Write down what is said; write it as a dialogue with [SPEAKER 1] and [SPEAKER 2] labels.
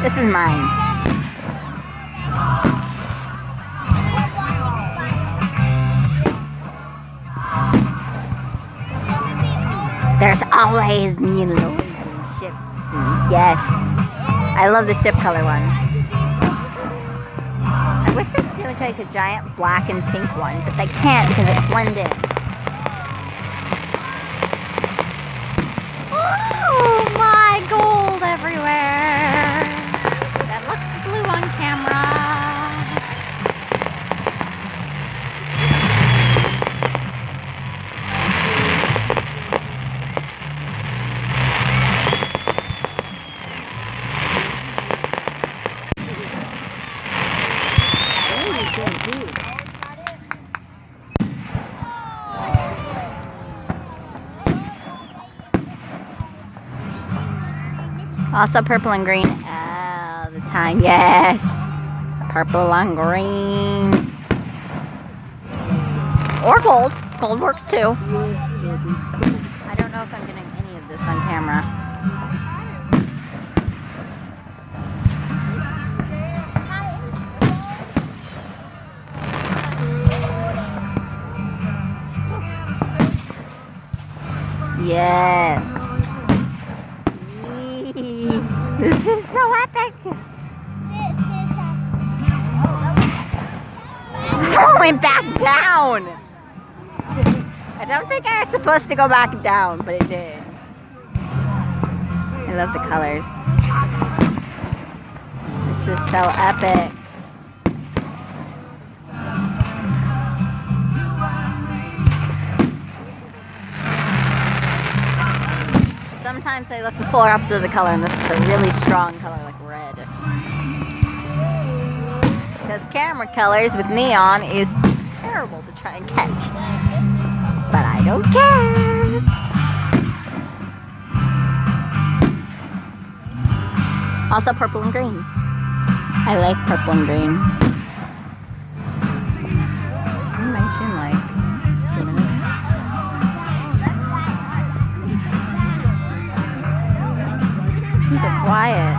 [SPEAKER 1] This is mine. There's always Norwegian ships. Yes. I love the ship color ones. I wish they could do like a giant black and pink one, but they can't because it blends in. Oh my, gold everywhere. That looks blue on camera. Also purple and green all the time. Yes. Purple and green. Or gold. Gold works too. I don't know if I'm getting any of this on camera. Yes. This is so epic. I went back down. I don't think I was supposed to go back down, but it did. I love the colors. This is so epic. Sometimes they look the polar opposite of the color, and this is a really strong color, like red. Because camera colors with neon is terrible to try and catch. But I don't care. Also purple and green. I like purple and green. It might seem like 2 minutes. These are quiet.